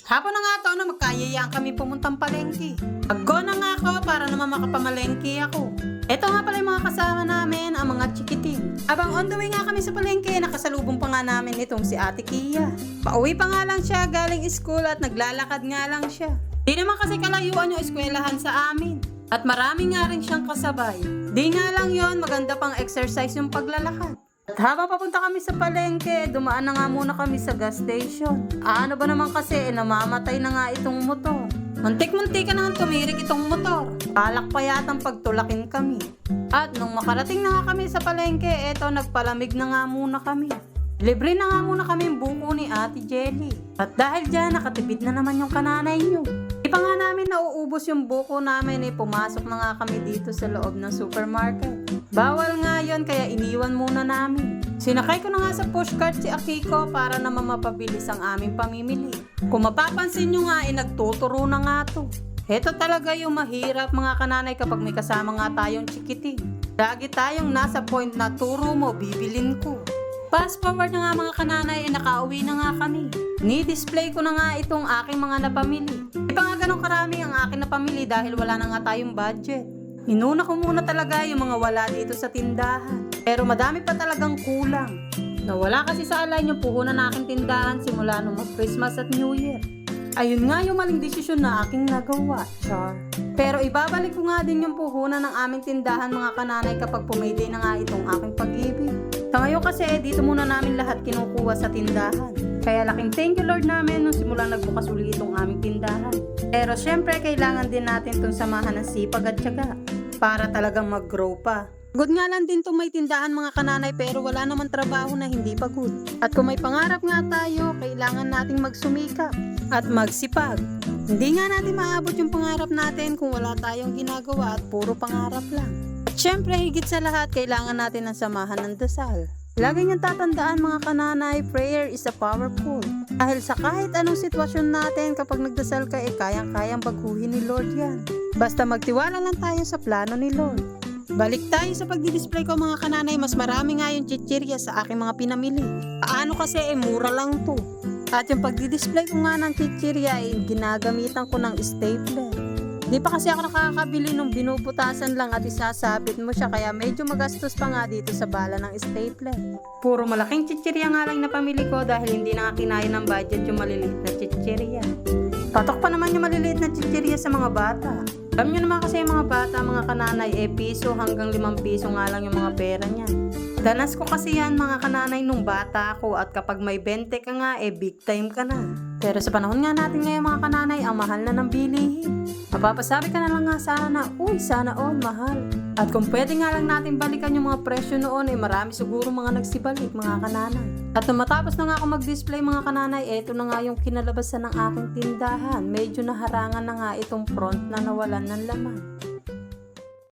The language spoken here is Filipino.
Hapon na nga to na magkayayaan kami pumuntang palengke. Mag-go na nga ako para naman makapamalengke ako. Ito nga pala yung mga kasama namin, ang mga chikiting. Abang on the way nga kami sa palengke, nakasalubong pa nga namin itong si Ate Kia. Pauwi pa nga lang siya galing school at naglalakad nga lang siya. Di naman kasi kalayuan yung eskwelahan sa amin. At marami nga rin siyang kasabay. Di nga lang yon, maganda pang exercise yung paglalakad. At habang papunta kami sa palengke, dumaan na nga muna kami sa gas station. Ano ba naman kasi, namamatay na nga itong motor. Muntik-muntik ka na nga tumirik itong motor. Balak pa yatang pagtulakin kami. At nung makarating na nga kami sa palengke, eto nagpalamig na nga muna kami. Libre na nga muna kami yung buko ni Ate Jelly. At dahil dyan, nakatipid na naman yung kananay nyo. Di pa nga namin nauubos yung buko namin pumasok na nga kami dito sa loob ng supermarket. Bawal nga yon kaya iniwan muna namin. Sinakay ko na nga sa pushcart si Akiko para naman mapabilis ang aming pamimili. Kung mapapansin nyo nga, nagtuturo na nga to. Heto talaga yung mahirap mga kananay kapag may kasama nga tayong chikiting. Lagi tayong nasa point na turo mo, bibilin ko. Fast forward na nga mga kananay, nakauwi na nga kami. Ni-display ko na nga itong aking mga napamili. Di pa nga ganun karami ang aking napamili dahil wala na nga tayong budget. Inuna ko muna talaga yung mga wala dito sa tindahan. Pero madami pa talagang kulang. Nawala kasi sa alay yung puhunan na aking tindahan simula nung mag-Christmas at New Year. Ayun nga yung maling desisyon na aking nagawa, char. Pero ibabalik ko nga din yung puhunan ng aming tindahan mga kananay kapag pumili na nga itong aking pag-ibig. Sa ngayon kasi dito muna namin lahat kinukuha sa tindahan. Kaya laking thank you Lord namin nung simula nagbukas uli itong aming tindahan. Pero syempre kailangan din natin itong samahan ng sipag at tiyaga para talagang mag-grow pa. Good nga lang din itong may tindahan mga kananay pero wala naman trabaho na hindi pagod. At kung may pangarap nga tayo, kailangan nating magsumikap at magsipag. Hindi nga natin maabot yung pangarap natin kung wala tayong ginagawa at puro pangarap lang. At syempre higit sa lahat, kailangan natin ng samahan ng dasal. Lagi niyang tatandaan mga kananay, prayer is a powerful. Dahil sa kahit anong sitwasyon natin, kapag nagdasal ka, kayang-kayang baguhin ni Lord yan. Basta magtiwala lang tayo sa plano ni Lord. Balik tayo sa pagdi-display ko mga kananay, mas marami nga yung chichirya sa aking mga pinamili. Paano kasi mura lang to. At yung pagdi-display ko nga ng chichirya ginagamitan ko ng stapler. Di pa kasi ako nakakabili nung binubutasan lang at isasabit mo siya kaya medyo magastos pa nga dito sa bala ng stapler. Puro malaking chichirya nga lang na pamili ko dahil hindi na kinaya ng budget yung maliliit na chichirya. Patok pa naman yung maliliit na chichirya sa mga bata. Alam nyo naman kasi yung mga bata, mga kananay, piso hanggang 5 piso nga lang yung mga pera niyan. Danas ko kasi yan mga kananay nung bata ako at kapag may 20 ka nga, big time ka na. Pero sa panahon nga natin ngayon mga kananay, ang mahal na ng bilihin. Mapapasabi ka na lang nga sana, uy sana all mahal. At kung pwede nga lang natin balikan yung mga presyo noon, marami siguro mga nagsibalik mga kananay. At nung matapos na nga ako mag-display mga kananay, eto na nga yung kinalabasan ng aking tindahan. Medyo naharangan na nga itong front na nawalan ng laman.